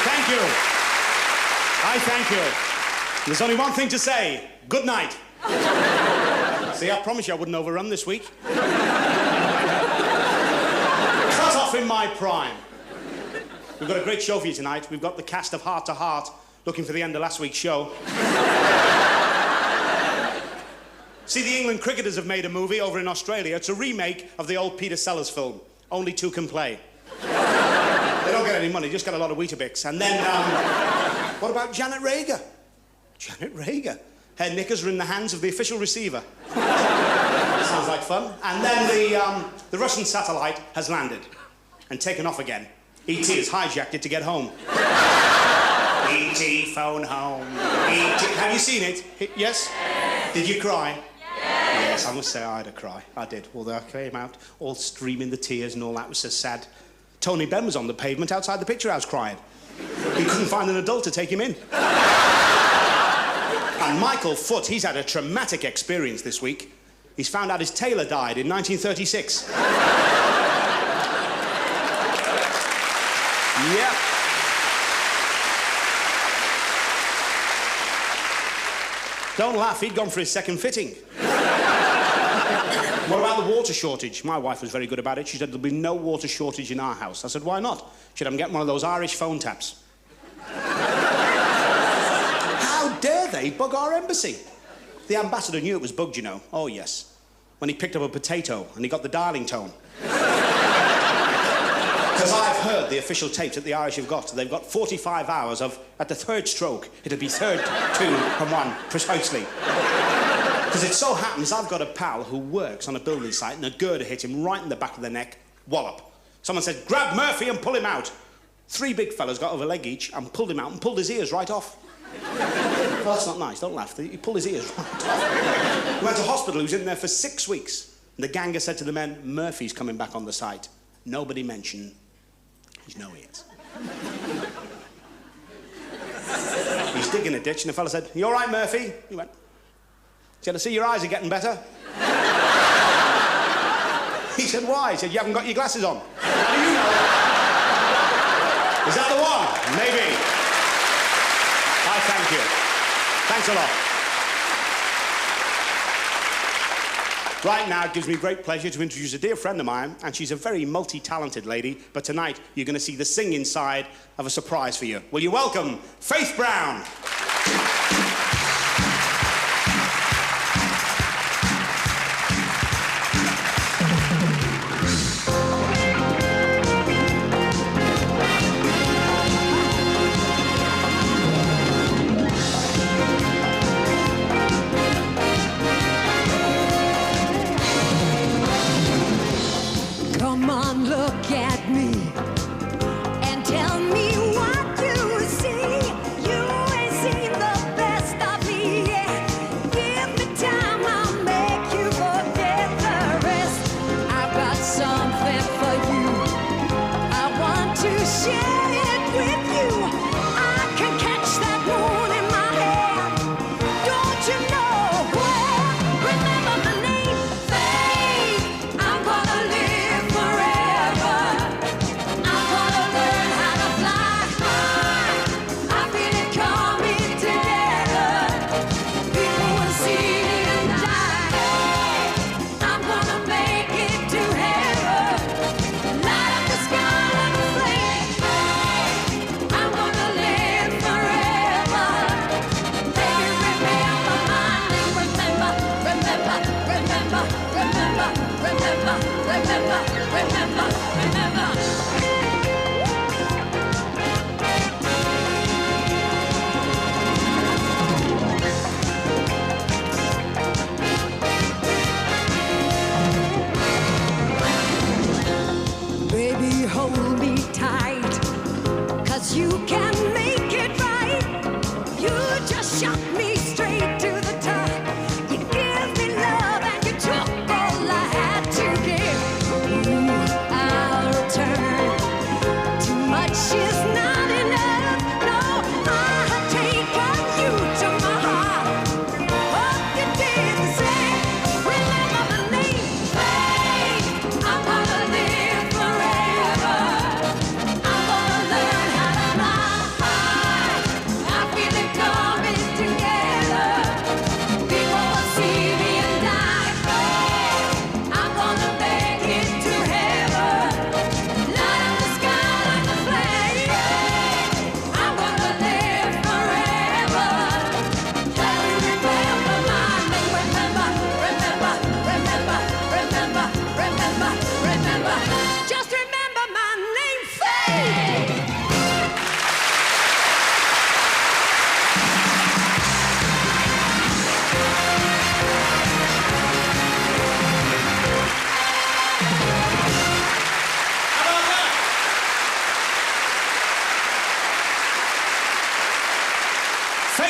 thank you. I thank you. There's only one thing to say. Good night. See, I promised you I wouldn't overrun this week. Cut off in my prime. We've got a great show for you tonight. We've got the cast of Heart to Heart looking for the end of last week's show. See, the England cricketers have made a movie over in Australia. It's a remake of the old Peter Sellers film. Only two can play. They don't get any money, just get a lot of Weetabix. And then, what about Janet Rager? Janet Rager. Her knickers are in the hands of the official receiver. Sounds like fun. And then the Russian satellite has landed and taken off again. E.T. has hijacked it to get home. E.T. phone home. E.T. Have you seen it? Yes? Did you cry? Yes, I must say I had a cry. I did. Although I came out all streaming the tears and all that was so sad. Tony Benn was on the pavement outside the picture house crying. He couldn't find an adult to take him in. And Michael Foot, he's had a traumatic experience this week. He's found out his tailor died in 1936. Yeah. Don't laugh, he'd gone for his second fitting. What about the water shortage? My wife was very good about it. She said there'll be no water shortage in our house. I said, why not? She said, I'm getting one of those Irish phone taps. How dare they bug our embassy? The ambassador knew it was bugged, you know. Oh, yes. When he picked up a potato and he got the dialing tone. Because I've heard the official tapes that the Irish have got. They've got 45 hours of, at the third stroke, it'll be third, 2 and 1, precisely. Because it so happens I've got a pal who works on a building site and a girder hit him right in the back of the neck, wallop. Someone said, grab Murphy and pull him out. 3 big fellas got over a leg each and pulled him out and pulled his ears right off. Well, that's not nice, don't laugh. He pulled his ears right off. He went to hospital, he was in there for 6 weeks. And the ganger said to the men, Murphy's coming back on the site. Nobody mentioned his no ears. He's digging a ditch and the fella said, you all right, Murphy? He went, said, I see your eyes are getting better. He said, why? He said, you haven't got your glasses on. How do you know? Is that the one? Maybe. I thank you. Thanks a lot. Right now, it gives me great pleasure to introduce a dear friend of mine, and she's a very multi-talented lady, but tonight you're going to see the singing side of a surprise for you. Will you welcome Faith Brown?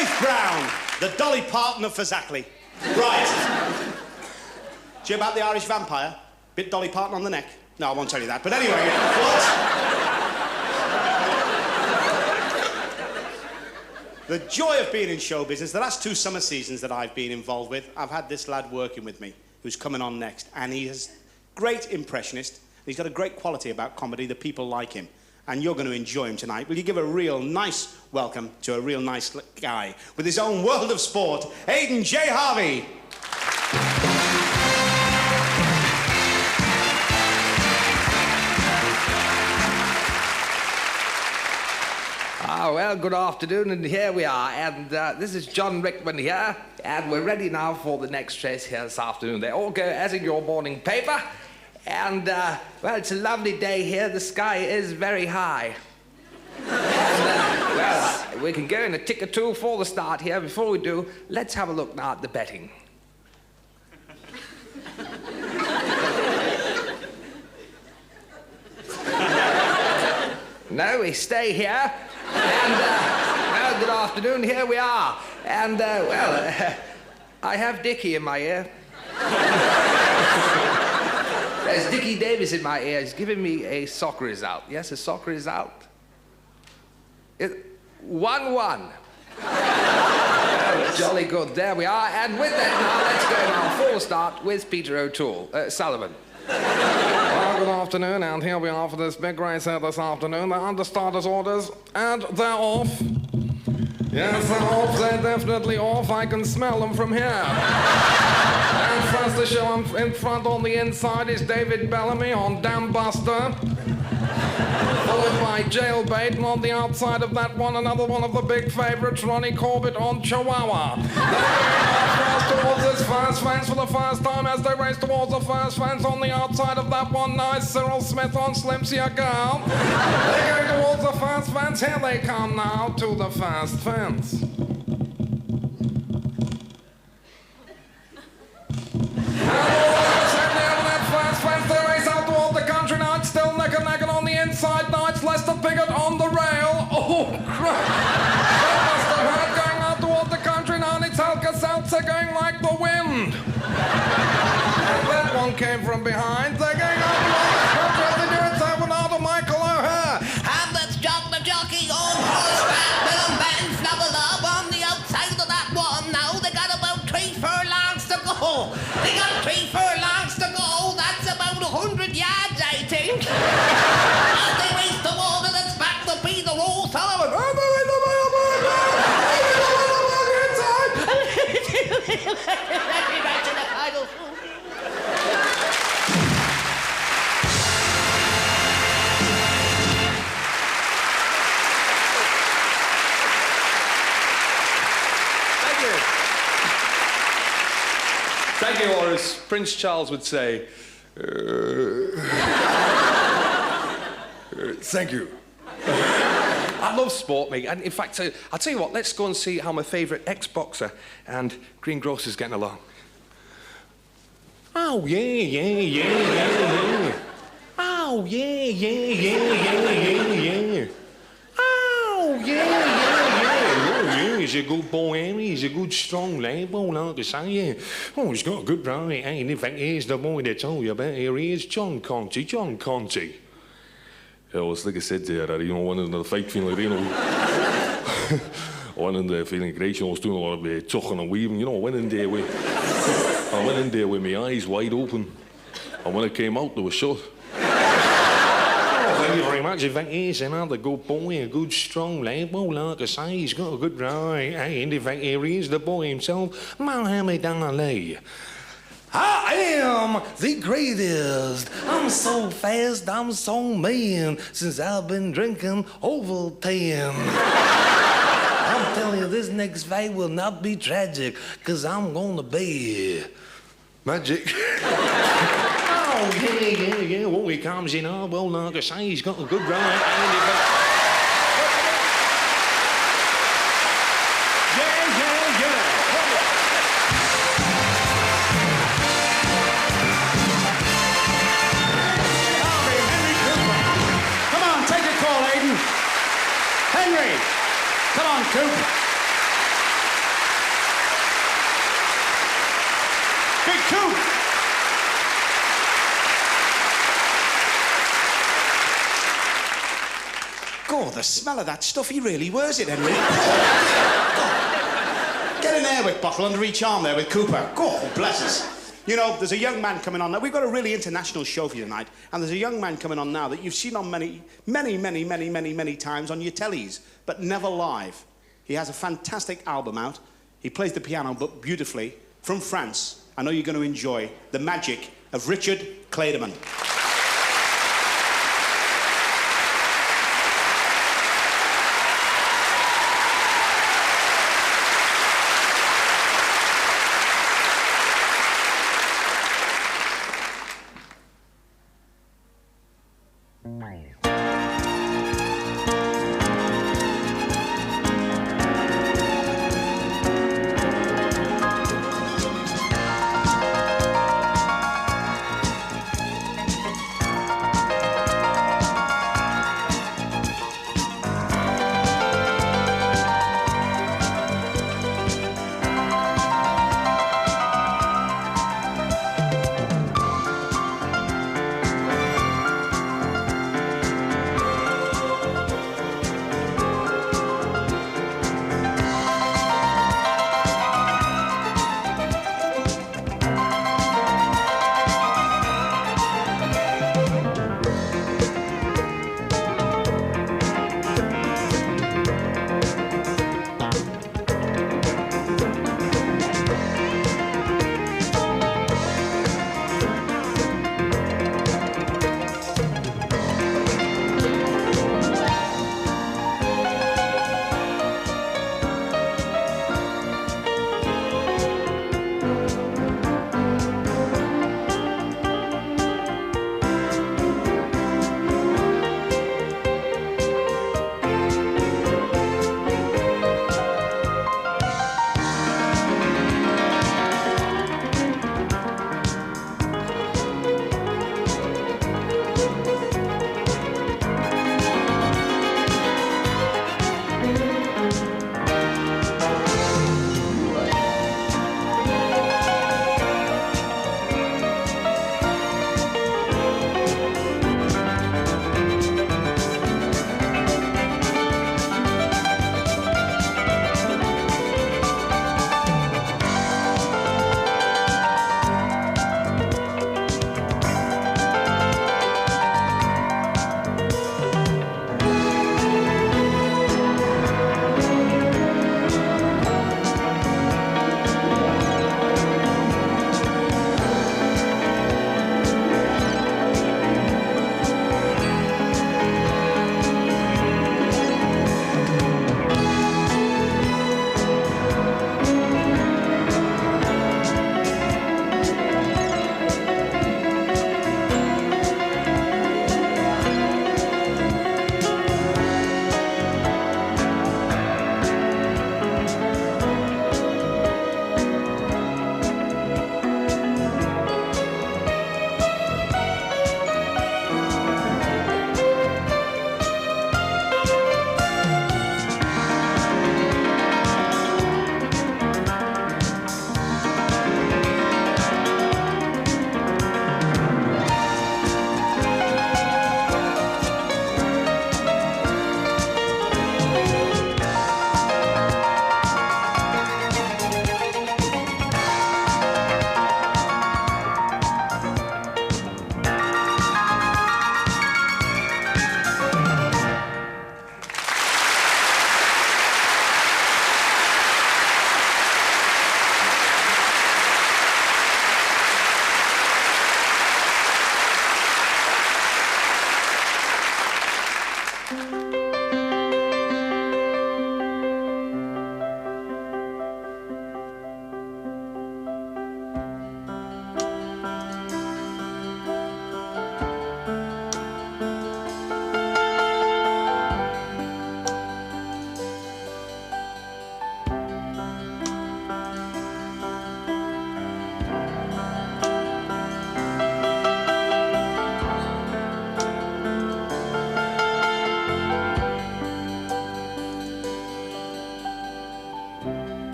Faith Brown, the Dolly Parton of Fazakerley. Right. Do you hear about the Irish vampire? Bit Dolly Parton on the neck? No, I won't tell you that. But anyway, what? The joy of being in show business, the last 2 summer seasons that I've been involved with, I've had this lad working with me who's coming on next. And he is a great impressionist. He's got a great quality about comedy. The people like him. And you're going to enjoy him tonight. Will you give a real nice welcome to a real nice guy with his own world of sport, Aiden J. Harvey. Well, good afternoon, and here we are, and this is John Rickman here, and we're ready now for the next race here this afternoon. They all go as in your morning paper, and, well, it's a lovely day here. The sky is very high. And, well, we can go in a tick or two for the start here. Before we do, let's have a look now at the betting. No, we stay here. And, well, good afternoon, here we are. And, well, I have Dickie in my ear. There's Dickie Davis in my ear. He's giving me a soccer result. Yes, a soccer result. 1-1. Oh, jolly good, there we are. And with that now, let's go now, full start with Peter O'Toole. Sullivan. Well, good afternoon, and here we are for this big race here this afternoon. They're under starters' orders, and they're off. Yes, they're off. They're definitely off. I can smell them from here. And first to show them in front on the inside is David Bellamy on Dam Buster. Followed by Jailbait, and on the outside of that one, another one of the big favourites, Ronnie Corbett on Chihuahua. They're towards this first fence for the first time as they race towards the first fence. On the outside of that one, nice Cyril Smith on Slimsy a Girl. They're going towards the first fence. Here they come now to the first fence. Inside now, it's Lester Piggott on the rail. Oh, crap. That must have hurt going out toward the country now, and it's Helga Seltzer going like the wind. And that one came from behind. They're going out toward the country as they do it. So now to Michael O'Hare. And that's Jock the jockey on horseback. Bill and Ben snuggled up on the outside of that one. Now they got about 3 furlongs to go. They got 3 furlongs to go. That's about 100 yards, I think. Thank you, or as Prince Charles would say, thank you. I love sport, mate, and in fact, I'll tell you what, let's go and see how my favourite ex-boxer and greengrocer's getting along. Oh, yeah. Oh, yeah. Oh, yeah. He's a good boy, ain't he? He's a good, strong lad, well, like I say, yeah. Oh, he's got a good brain, and in fact, here's the boy they told you about. Here he is, John Conte. Yeah, well, it's like I said there, one in the fight feeling, one in the feeling great, I was doing a lot of tucking and weaving, I went in there with my eyes wide open, and when I came out, they were shut. Thank you very much. In fact, he's another good boy, a good, strong lad. Well, like I say, he's got a good brain. And in fact, here he is, the boy himself, Muhammad Ali. I am the greatest. I'm so fast, I'm so mean, since I've been drinking Ovaltine. I'm telling you, this next fight will not be tragic, because I'm going to be magic. Oh, yeah. Well, he comes in, well, like I say, he's got a good run. Henry, come on, Coop. Coop! God, the smell of that stuff, he really wears it, Henry. God. Get an Airwick bottle under each arm there with Cooper. God, bless us. You know, there's a young man coming on now. We've got a really international show for you tonight, and there's a young man coming on now that you've seen on many times on your tellies, but never live. He has a fantastic album out. He plays the piano, but beautifully. From France, I know you're going to enjoy the magic of Richard Clayderman.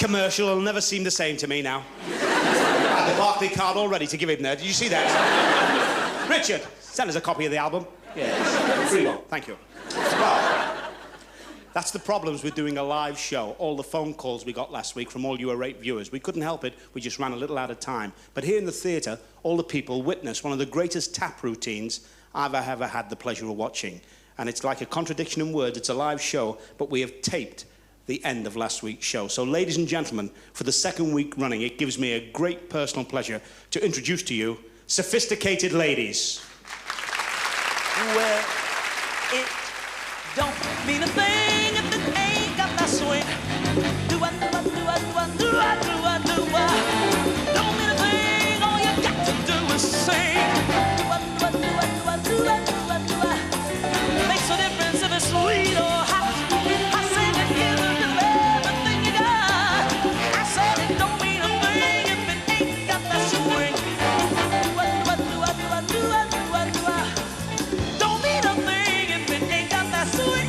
commercial will never seem the same to me now. I had the Barclay card all ready to give him there. Did you see that? Richard, send us a copy of the album. Yes. Free one. Thank you. Well, that's the problems with doing a live show. All the phone calls we got last week from all you irate viewers. We couldn't help it. We just ran a little out of time. But here in the theatre, all the people witnessed one of the greatest tap routines I've ever had the pleasure of watching. And it's like a contradiction in words. It's a live show, but we have taped the end of last week's show. So, ladies and gentlemen, for the second week running, it gives me a great personal pleasure to introduce to you Sophisticated Ladies. Well, it don't mean a thing if it ain't got that swing. Don't mean a thing, all you got to do is sing. Makes a difference if it's sweet or hot. I said it gives everything you got. I said it don't mean a thing if it ain't got that swing. Don't mean a thing if it ain't got that swing.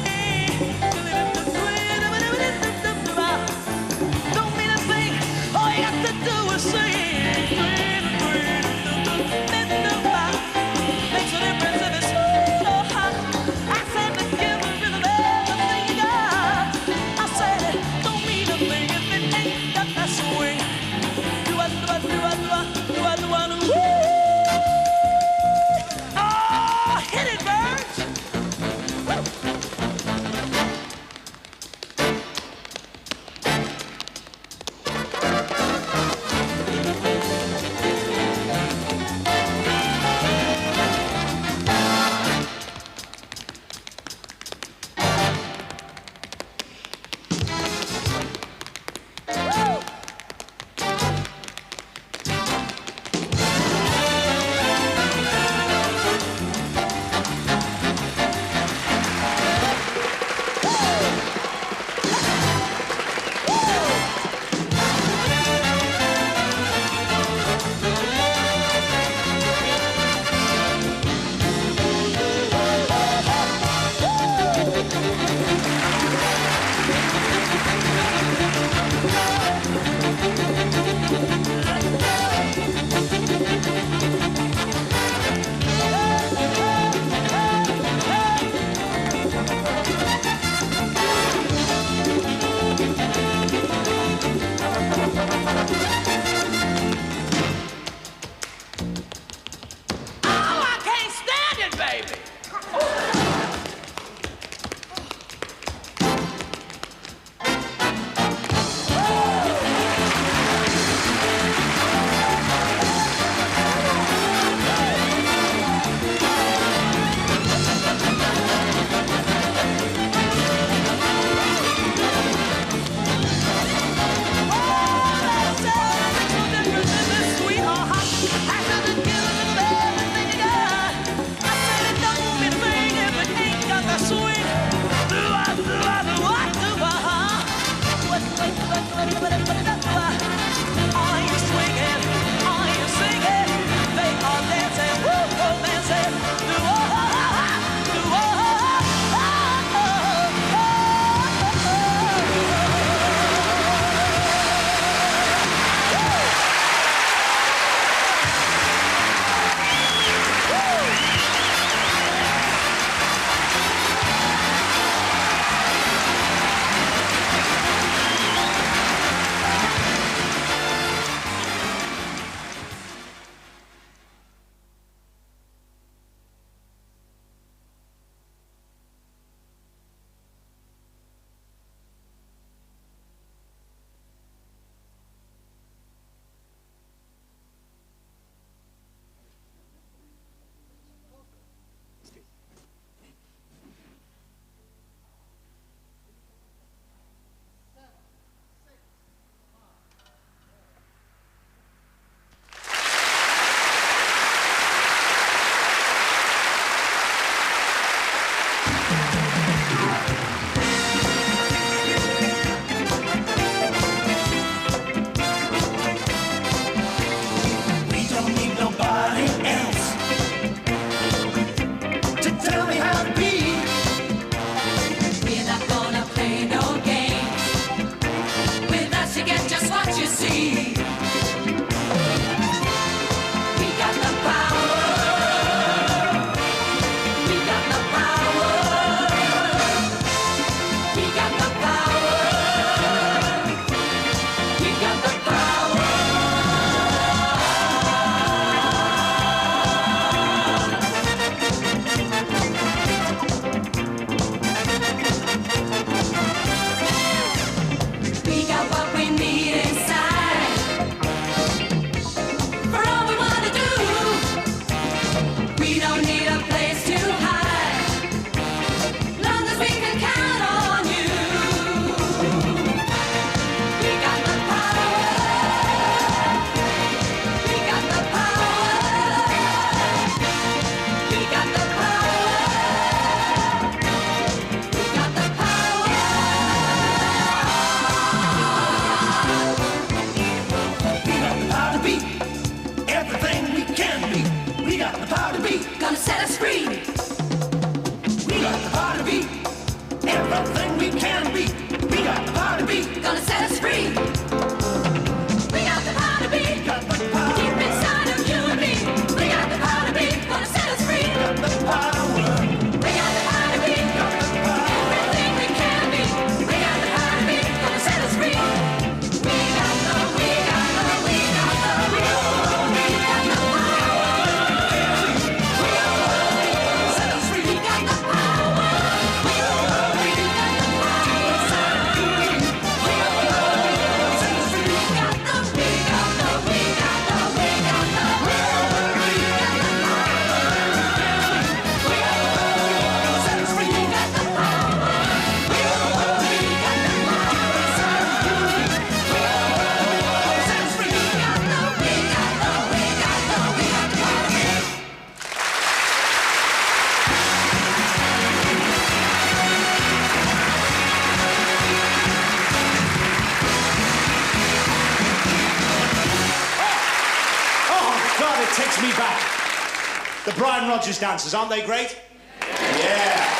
The Brian Rogers dancers, aren't they great? Yeah.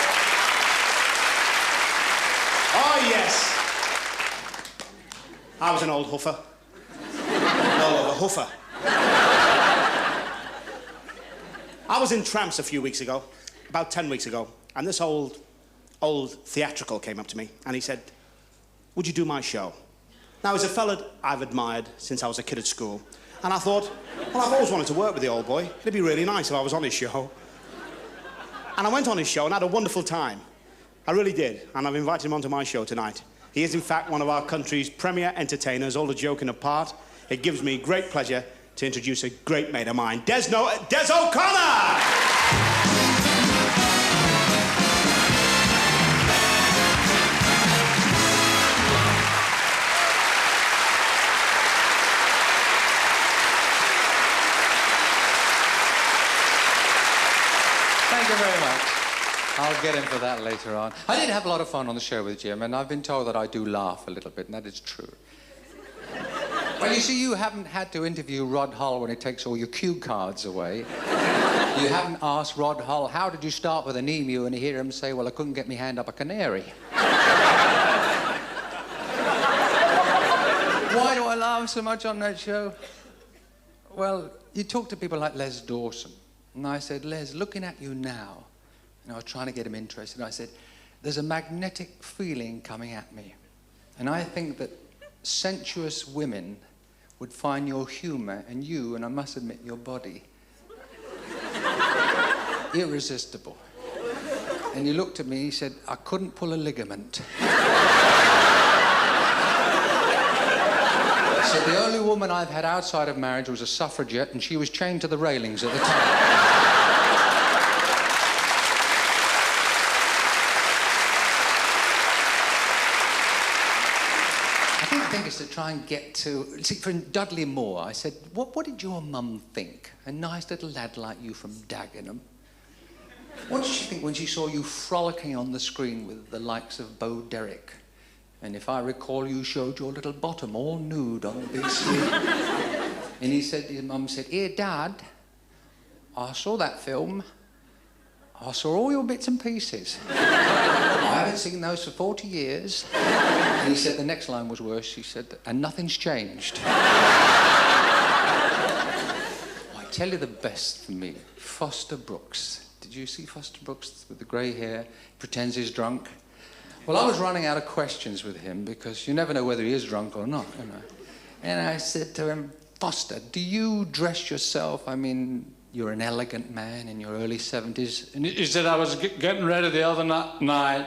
Oh, yes. I was an old huffer. No, a huffer. I was in Tramps a few weeks ago, about 10 weeks ago, and this old theatrical came up to me, and he said, would you do my show? Now, he's a fella I've admired since I was a kid at school, and I thought, well, I've always wanted to work with the old boy. It'd be really nice if I was on his show. And I went on his show and had a wonderful time. I really did, and I've invited him onto my show tonight. He is, in fact, one of our country's premier entertainers, all the joking apart. It gives me great pleasure to introduce a great mate of mine, Des O'Connor! Thank you very much. I'll get into that later on. I did have a lot of fun on the show with Jim, and I've been told that I do laugh a little bit, and that is true. Well, you see, you haven't had to interview Rod Hull when he takes all your cue cards away. You haven't asked Rod Hull, how did you start with an emu, and you hear him say, well, I couldn't get my hand up a canary. Why do I laugh so much on that show? Well, you talk to people like Les Dawson, and I said, Les, looking at you now, and I was trying to get him interested, and I said, there's a magnetic feeling coming at me, and I think that sensuous women would find your humour and you, and I must admit, your body, irresistible. And he looked at me, he said, I couldn't pull a ligament. He said, the only woman I've had outside of marriage was a suffragette, and she was chained to the railings at the time. I think it's to try and get to... See, for Dudley Moore, I said, what did your mum think? A nice little lad like you from Dagenham. What did she think when she saw you frolicking on the screen with the likes of Bo Derek? And if I recall, you showed your little bottom all nude on the big screen. And he said, his mum said, here, Dad, I saw that film. I saw all your bits and pieces. I haven't seen those for 40 years. And he said the next line was worse. She said, and nothing's changed. I tell you the best for me, Foster Brooks. Did you see Foster Brooks with the grey hair? Pretends he's drunk. Well, I was running out of questions with him because you never know whether he is drunk or not, you know. And I said to him, Foster, do you dress yourself? I mean, you're an elegant man in your early 70s. And he said, I was getting ready the other night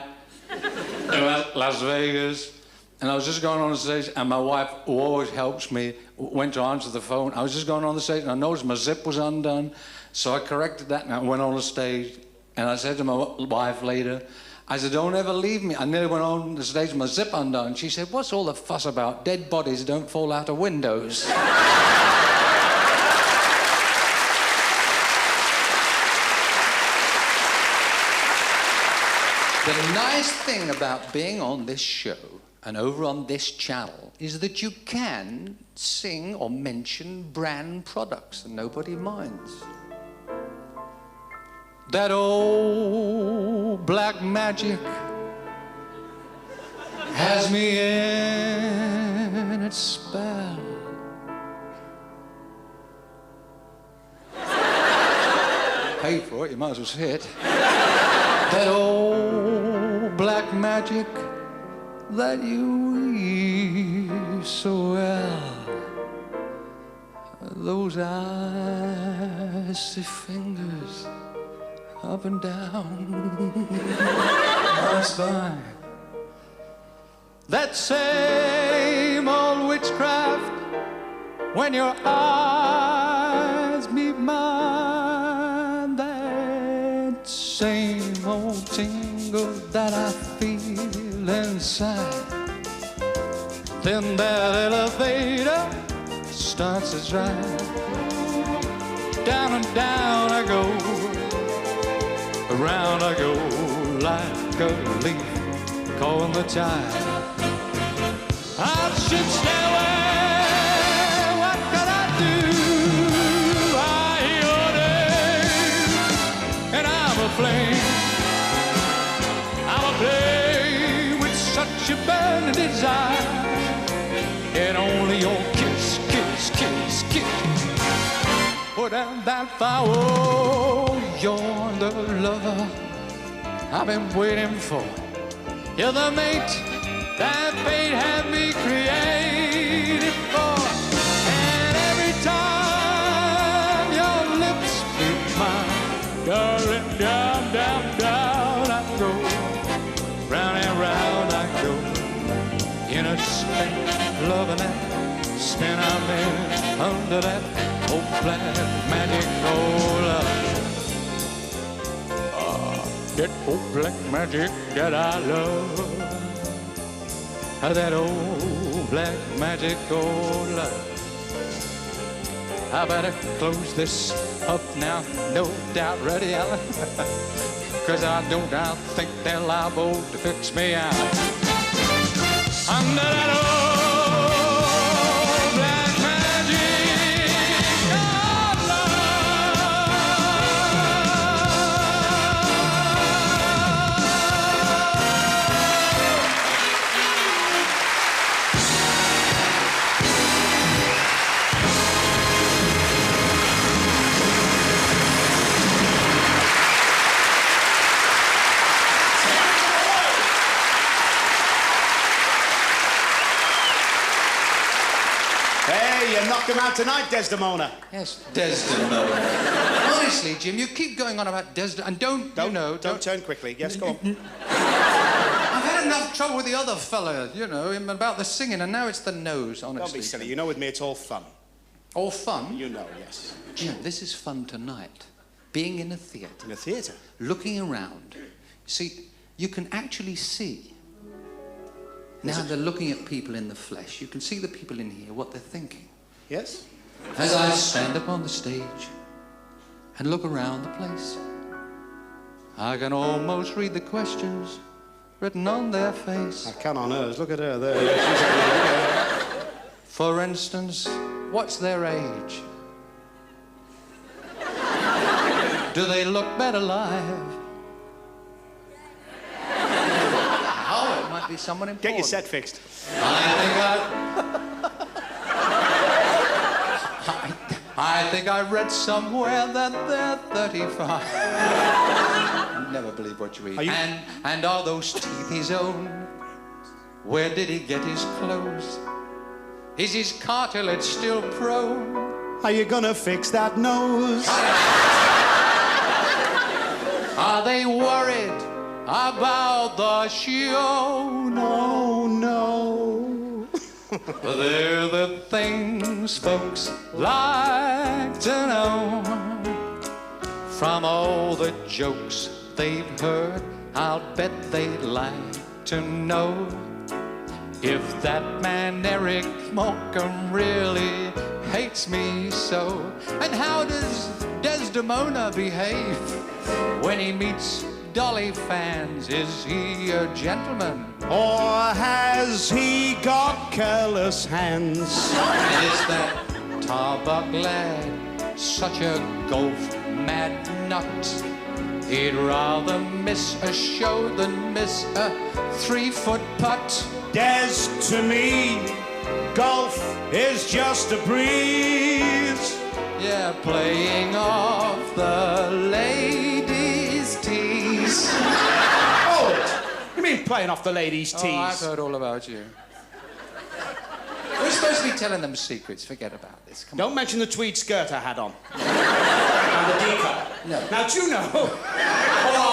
in Las Vegas, and I was just going on the stage, and my wife, who always helps me, went to answer the phone. I was just going on the stage, and I noticed my zip was undone, so I corrected that, and I went on the stage, and I said to my wife later, I said, don't ever leave me. I nearly went on the stage with my zip undone. She said, what's all the fuss about? Dead bodies don't fall out of windows. The nice thing about being on this show and over on this channel is that you can sing or mention brand products and nobody minds. That old black magic has me in its spell. Pay for it, you might as well say it. That old black magic that you weave so well. Those icy fingers up and down my spine. That same old witchcraft when your eyes meet mine. That same old tingle that I feel inside. Then that elevator starts to drive. Down and down I go, around I go like a leaf caught in the tide. I should stay away, what could I do? I hear your name get only your kiss, kiss, kiss, kiss. Put out that fire, oh, you're the lover I've been waiting for. You're the mate that fate had me created for. And every time your lips meet mine, darling, down, down, down I go. Round and round I go. Innocent loving that spin I'm in under that old black magic love. That old black magic that I love. That old black magic old love. I better close this up now, no doubt, ready, Alan? Cause I don't think they're liable to fix me out. Under that old black magic of Hey, you knocked him out tonight, Desdemona. Yes, Desdemona. Honestly, Jim, you keep going on about Desdemona, and don't turn quickly. Yes, go on. I've had enough trouble with the other fella, you know, him about the singing, and now it's the nose, honestly. Don't be silly. You know with me it's all fun. All fun? You know, yes. Jim, this is fun tonight. Being in a theatre. In a theatre? Looking around. See, you can actually see. Now they're looking at people in the flesh. You can see the people in here, what they're thinking. Yes? As I stand up on the stage and look around the place, I can almost read the questions written on their face. I can on hers. Look at her there. For instance, what's their age? Do they look better live? Oh, it might be someone important. Get your set fixed. I think I read somewhere that they're 35. Never believe what you read. And are those teeth his own? Where did he get his clothes? Is his cartilage still prone? Are you gonna fix that nose? Are they worried about the show? No, no. They're the things folks like to know. From all the jokes they've heard, I'll bet they'd like to know if that man Eric Morecambe really hates me so. And how does Desdemona behave when he meets Dolly fans? Is he a gentleman? Or has he got careless hands? And is that Tarbuck lad such a golf-mad nut? He'd rather miss a show than miss a 3-foot putt. Des, to me, golf is just a breeze. Yeah, playing off the ladies' tees. Oh, you mean playing off the ladies' tees? Oh, I've heard all about you. We're supposed to be telling them secrets. Forget about this. Come Don't mention the tweed skirt I had on. And the decal. No. Now, do you know? Oh,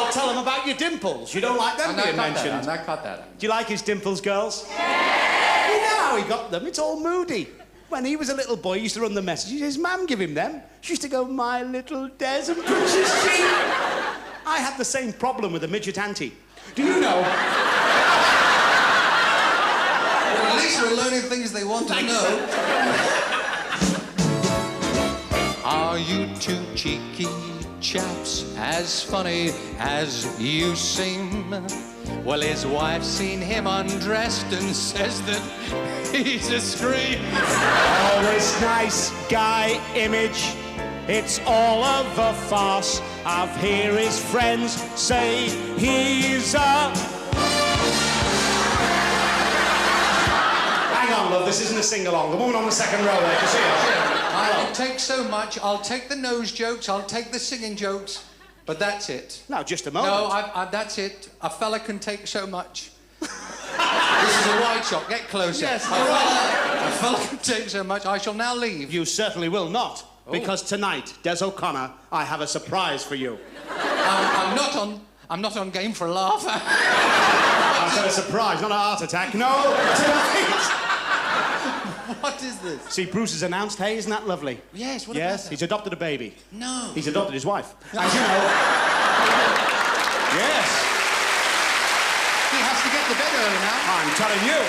I'll tell them about your dimples. You don't like them being mentioned. I cut that. Do you like his dimples, girls? Yeah! You know how he got them? It's all moody. When he was a little boy, he used to run the messages. His mum gave him them. She used to go, my little Des and Princess Jean. I had the same problem with a midget auntie. Do you know? Well, at least we're learning things they want to know. Are you two cheeky chaps as funny as you seem? Well, his wife's seen him undressed and says that he's a scream. Oh, this nice guy image, it's all of a farce. I've heard his friends say he's a... Hang on, love. This isn't a sing-along. The woman on the second row there, you see her? It takes so much. I'll take the nose jokes, I'll take the singing jokes, but that's it. No, just a moment. No, that's it. A fella can take so much. This is a wide shot. Get closer. Yes, a fella can take so much. I shall now leave. You certainly will not, because tonight, Des O'Connor, I have a surprise for you. I'm not on game for a laugh. I said a surprise, not a heart attack. No, tonight. What is this? See, Bruce has announced, hey, isn't that lovely? Yes, what about Yes, that? he's adopted a baby. No. He's adopted his wife. As you know. Yes. He has to get to bed early now. I'm telling you.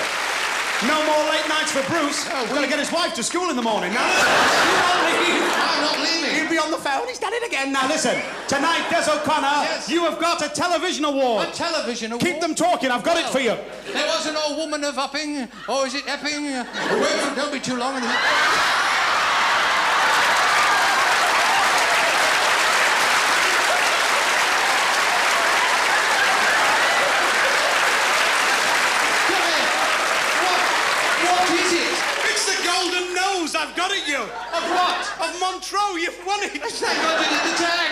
No more late nights for Bruce. He's got to get his wife to school in the morning. Now, listen, you don't leave. I'm not leaving. He'll be on the phone. He's done it again. Now, listen. Tonight, Des O'Connor, Yes. you have got a television award. A television award? Keep them talking. I've got it for you. There was an old woman of Upping, or is it Epping? Don't be too long. I've got it, you. Of what? Of Montreux. You've won it. Thank God you did the tag.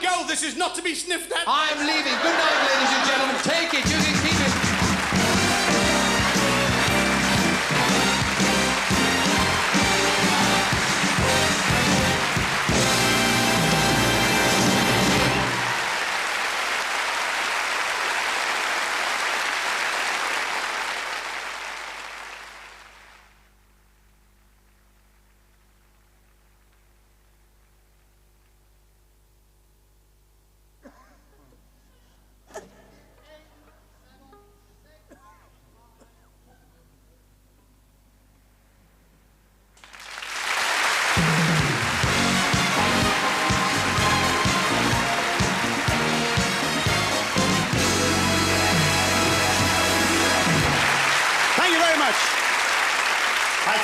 Go. This is not to be sniffed at. I'm leaving. Good night, ladies and gentlemen. Take it. You can keep it.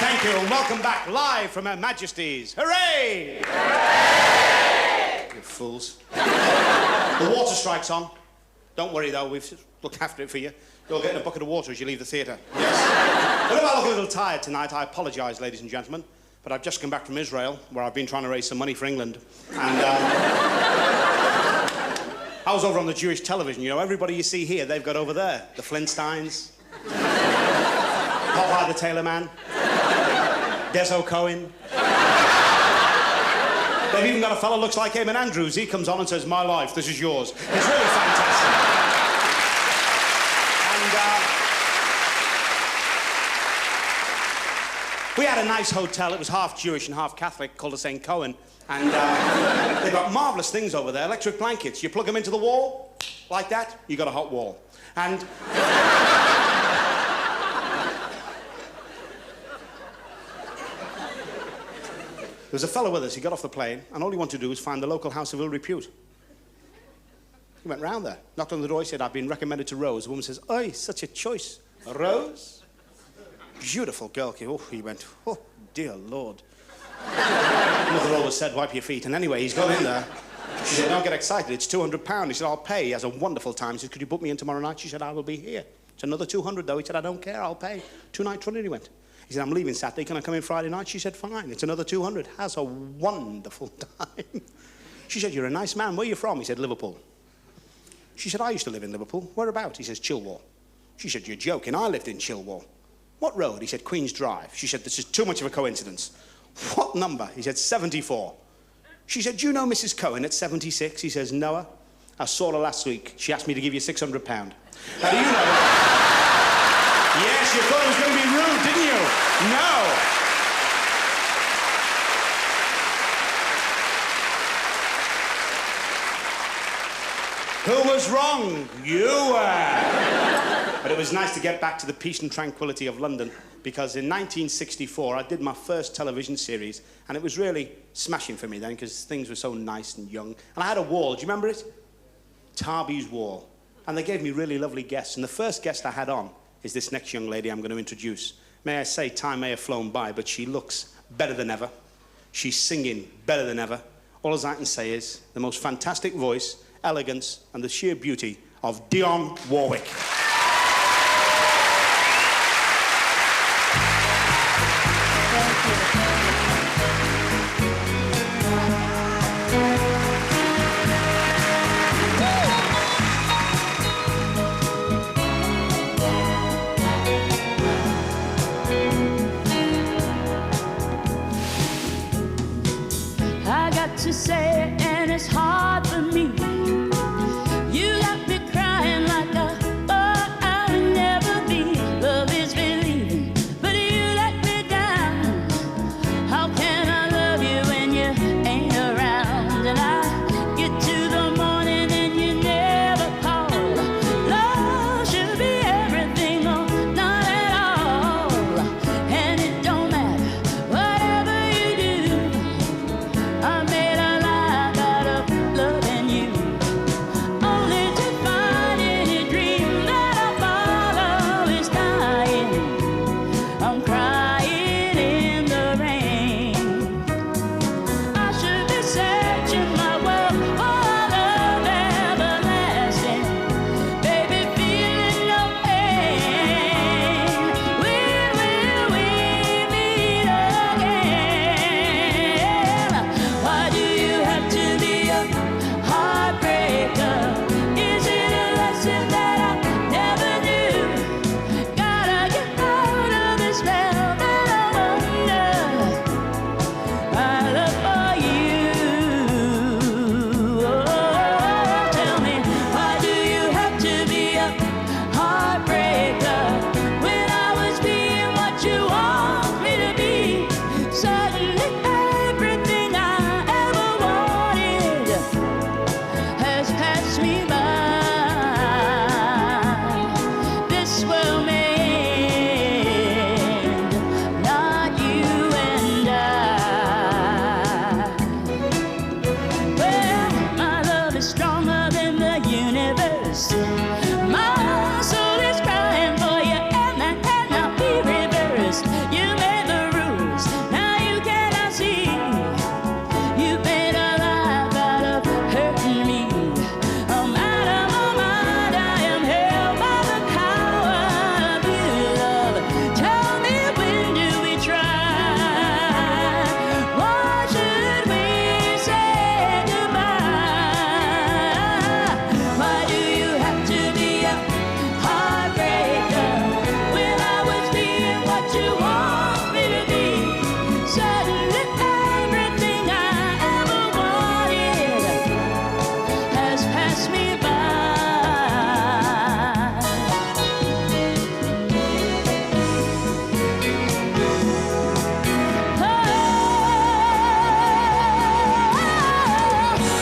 Thank you, and welcome back live from Her Majesty's. Hooray! Hooray! You fools. The water strike's on. Don't worry, though, we've looked after it for you. You'll get in a bucket of water as you leave the theatre. Yes. Well, if I look a little tired tonight, I apologise, ladies and gentlemen, but I've just come back from Israel, where I've been trying to raise some money for England. And, I was over on the Jewish television, you know, everybody you see here, they've got over there. The Flintsteins, Popeye the Tailor Man, Des O'Cohen. They've even got a fellow looks like Eamon Andrews. He comes on and says, "My life, this is yours." It's really fantastic. And we had a nice hotel. It was half Jewish and half Catholic, called the St. Cohen. And they've got marvellous things over there. Electric blankets. You plug them into the wall, like that, you got a hot wall. And there was a fellow with us, he got off the plane, and all he wanted to do was find the local house of ill repute. He went round there, knocked on the door, he said, "I've been recommended to Rose." The woman says, "Oi, such a choice. Rose? Beautiful girl." Oh, he went, "Oh, dear Lord." Mother always said, "Wipe your feet." And anyway, he's gone in there. She said, "Don't get excited, it's £200. He said, "I'll pay." He has a wonderful time. He said, "Could you book me in tomorrow night?" She said, "I will be here." It's another 200 though. He said, "I don't care, I'll pay." 2 nights running, he went. He said, "I'm leaving Saturday, can I come in Friday night?" She said, "Fine." It's another 200. Has a wonderful time. She said, "You're a nice man. Where are you from?" He said, "Liverpool." She said, "I used to live in Liverpool. Whereabouts?" He says, "Chilwell." She said, "You're joking. I lived in Chilwell." "What road?" He said, "Queen's Drive." She said, "This is too much of a coincidence." "What number?" He said, 74. She said, "Do you know Mrs. Cohen at 76? He says, "No, I saw her last week. She asked me to give you £600. Now, do you know... Yes, you thought it was going to be rude, didn't you? No. Who was wrong? You were. But it was nice to get back to the peace and tranquility of London, because in 1964 I did my first television series, and it was really smashing for me then, because things were so nice and young. And I had a wall, do you remember it? Tarbuck's wall. And they gave me really lovely guests, and the first guest I had on is this next young lady I'm going to introduce. May I say, time may have flown by, but she looks better than ever. She's singing better than ever. All I can say is the most fantastic voice, elegance, and the sheer beauty of Dionne Warwick. to say, and it's hard for me. You got me crying like I'll never be. Love is believing, but you let me down. How can I love you when you ain't around? And I get to the morning and you never call. Love should be everything or not at all. And it don't matter whatever you do. I made a life out of loving you, only to find in a dream that our follow is dying. I'm crying in the rain. I should be searching my world for love everlasting. Baby, feeling no pain. When will we meet again? Why do you have to be a heartbreaker? Is it a lesson that I never knew? Gotta get out of this spell that I'm under. My love for you. Oh, tell me, why do you have to be a heartbreaker when I was being what you want me to be? Suddenly everything I ever wanted has passed me by. This will mend, not you and I. Well, my love is stronger than the universe. My soul is crying for you, and that cannot be reversed. You made the rules, now you cannot see. You made a life out of hurting me. I'm out of my mind, I am held by the power of you, love. Tell me, when do we try? Why should we say goodbye? Why do you have to be a heartbreaker when I was being what you want me to be? Suddenly everything I ever wanted has passed me by.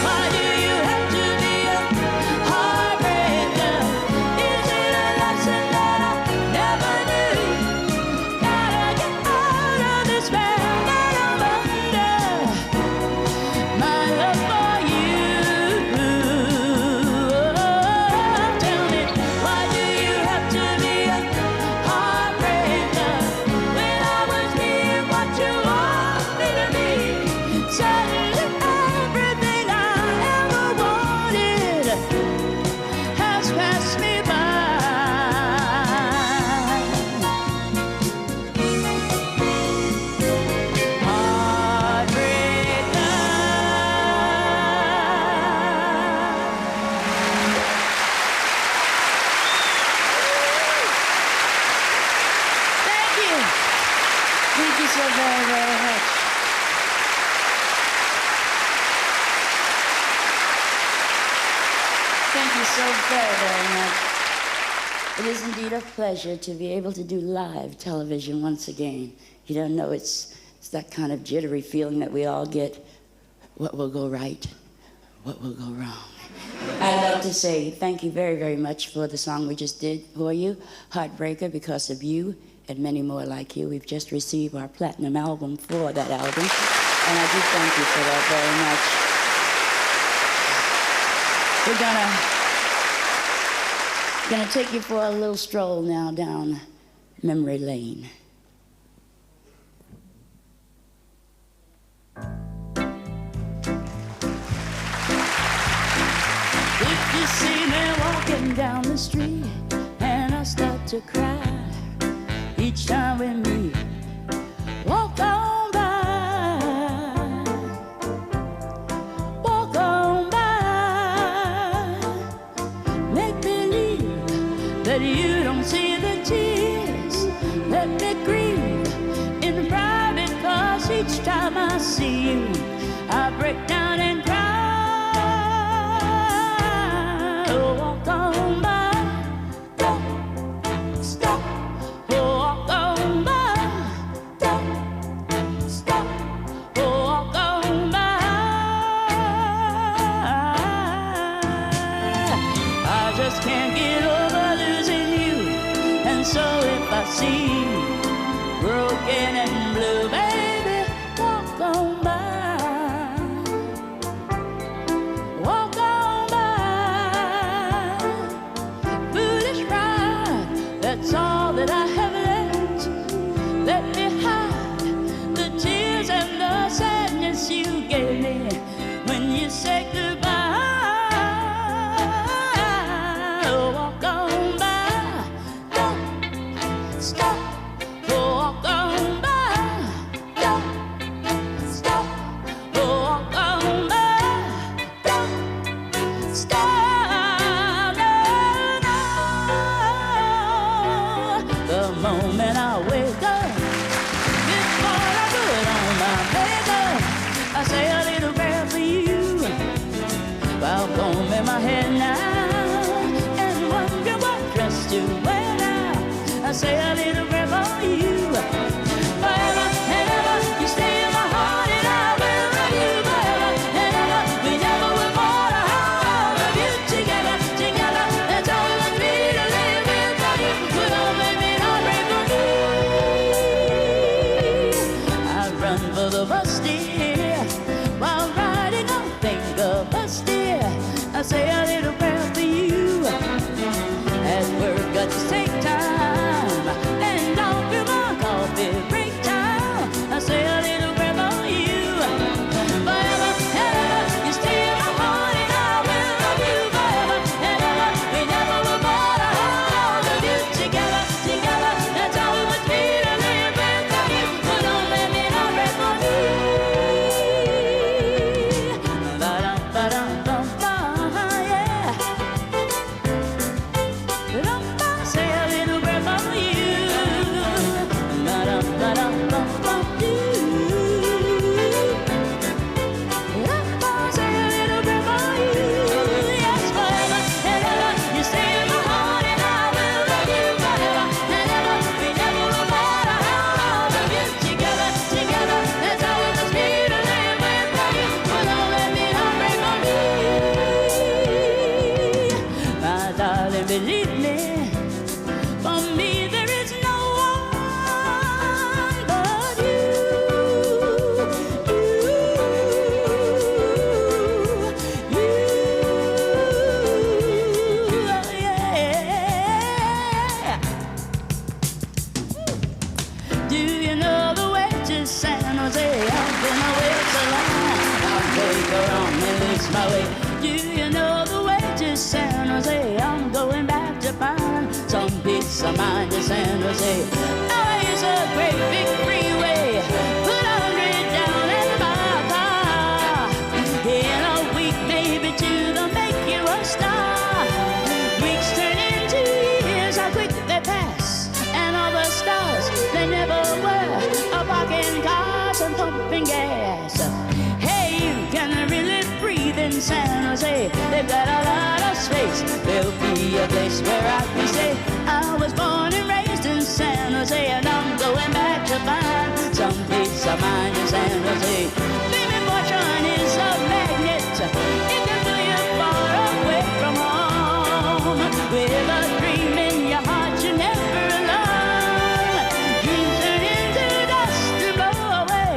Why do you have to be a heartbreaker? Is it a lesson that I never knew? Gotta get out of this spell that I'm under. My love for you. Tell me, why do you have to be a heartbreaker when I was being what you want me to be? Suddenly everything I ever wanted has passed me by. Thank you. Thank you so very, very much. Thank you so very, very much. It is indeed a pleasure to be able to do live television once again. You don't know, it's that kind of jittery feeling that we all get. What will go right? What will go wrong? I'd like to say thank you very, very much for the song we just did for you, Heartbreaker, because of you and many more like you. We've just received our platinum album for that album, and I do thank you for that very much. We're gonna take you for a little stroll now down memory lane. If you see me walking down the street and I start to cry each time we meet, walk on by, walk on by. Make believe that you don't see the tears. Let me grieve in private, 'cause each time I see you I break down my head now and wonder what dress to wear now. I say a little prayer for you. Forever and ever, you stay in my heart, and I will love you forever and ever. We never will part. I love you together, together. That's all it must be to live without you. But don't let me not break for you. I run for the bus, dear, while riding on finger bus, dear. I say a little prayer for you. At work, got to take time, and don't feel my coffee break time. I say a little prayer for you. Forever and ever, you stay in my heart, and I will love you forever and ever. We never will part. I love you together, together. That's all it must be to live without you. But don't let me not break for you. Ba-dum, ba-dum, bum, bum, yeah. Ba-dum, say a little prayer for you. Ba-dum, ba-dum, bum, bum, do. Ba-dum, say a little prayer for you. Yes, forever and ever, you stay in my heart, and I will love you forever and ever. We never will part. I love you together, together. That's how it must be to live without you. But don't let me not break for you. My darling, believe me, for me there is no one but you. Yeah. Do you know the way to San Jose? I've been away so long, I'll take her on and lose my way. Do you know the way to San Jose? I'm going back to find some peace of mind in San Jose. Now it's a great big freeway, put 100 down in my car. In a week, maybe two, they'll make you a star. Weeks turn into years, how quick they pass. And all the stars, they never were, are parking cars and pumping gas. Hey, you can really breathe in San Jose. They've got a lot of space. There'll be a place where I can stay. I was born and raised in San Jose, and I'm going back to find some peace of mind in San Jose. Baby, fortune is a magnet. It can pull you far away from home. With a dream in your heart, you're never alone. Dreams turn into dust and blow away,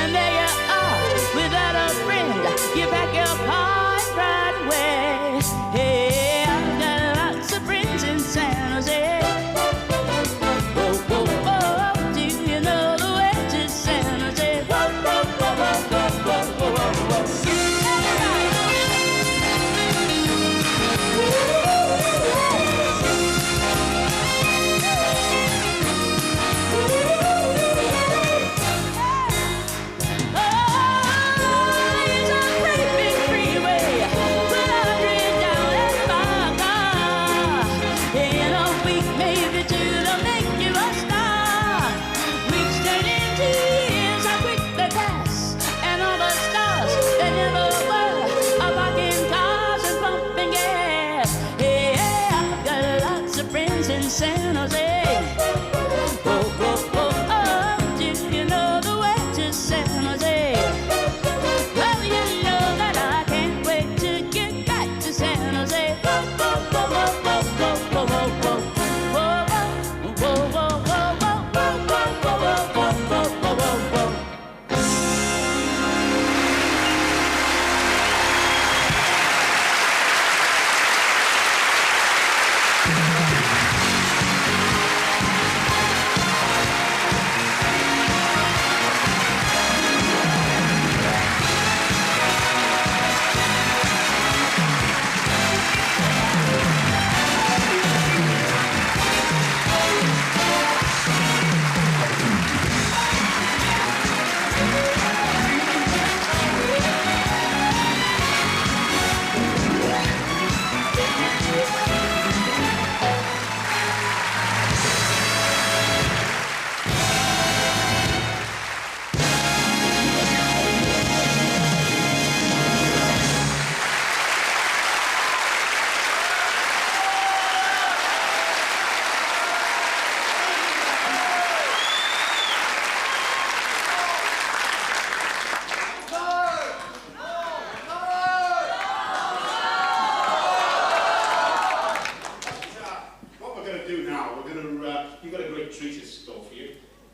and there you are without a friend. You pack your part right away. Hey, I've got lots of friends in San Jose. Whoa, whoa, whoa, do you know the way to San Jose? Whoa, whoa, whoa,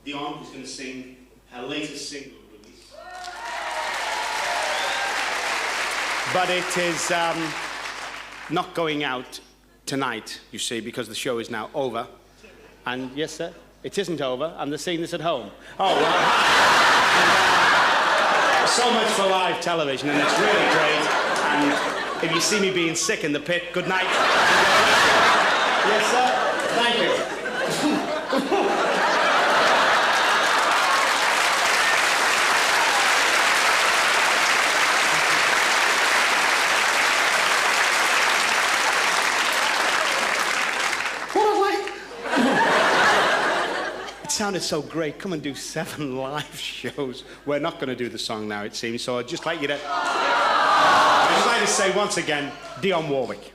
Dionne, who's going to sing her latest single release. But it is not going out tonight, you see, because the show is now over. And yes, sir, it isn't over, and they're seeing this at home. Oh, well. So much for live television, and it's really great. And if you see me being sick in the pit, good night. Yes, sir. Thank you. It sounded so great. Come and do 7 live shows. We're not going to do the song now, it seems, so I'd just like you to... I'd just like to say once again, Dionne Warwick.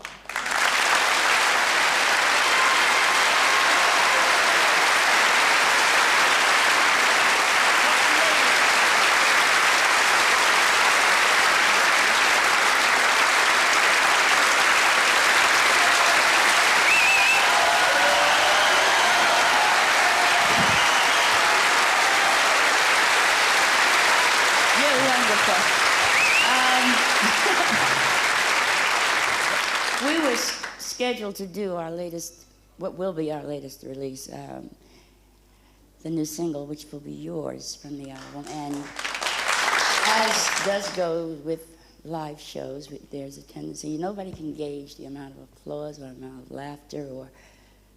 We were scheduled to do our latest, what will be our latest release, the new single, which will be yours from the album. And as does go with live shows, there's a tendency, nobody can gauge the amount of applause or amount of laughter or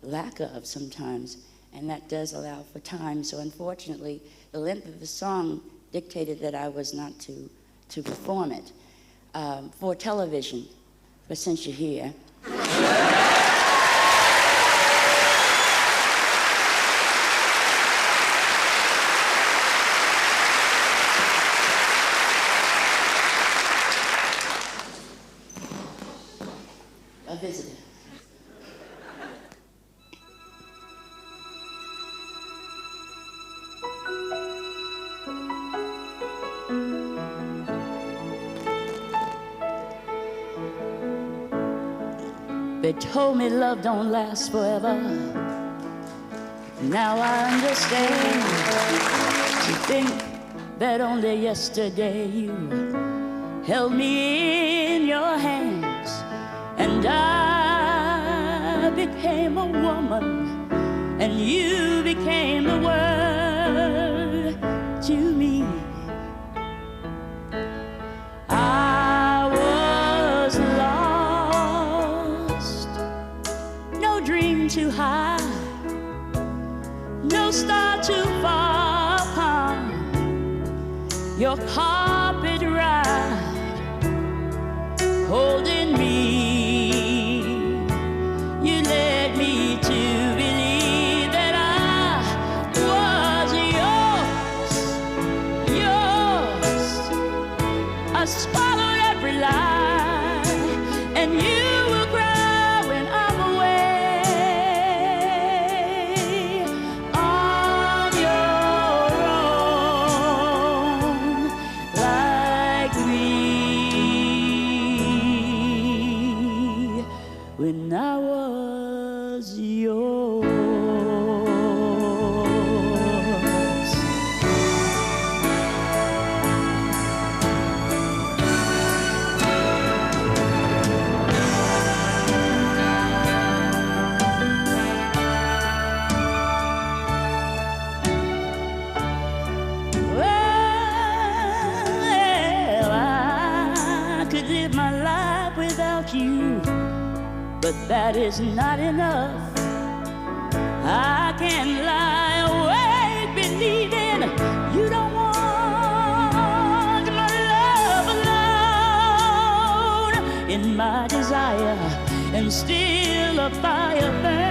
lack of sometimes, and that does allow for time. So unfortunately, the length of the song dictated that I was not to perform it for television. But since you're here... A visitor. They told me love don't last forever. Now I understand. To think that only yesterday you held me in your hands, and I became a woman, and you became the word to me. I was lost, no dream too high, no star too far upon your carpet ride, holding me. You led me to believe that I was yours. I swallowed every lie, and you will cry when I'm away on your own, like me when I was yours. Well, I could live my life without you, but that is not enough. I can't lie awake believing you don't want my love alone. In my desire, and still a fire burns.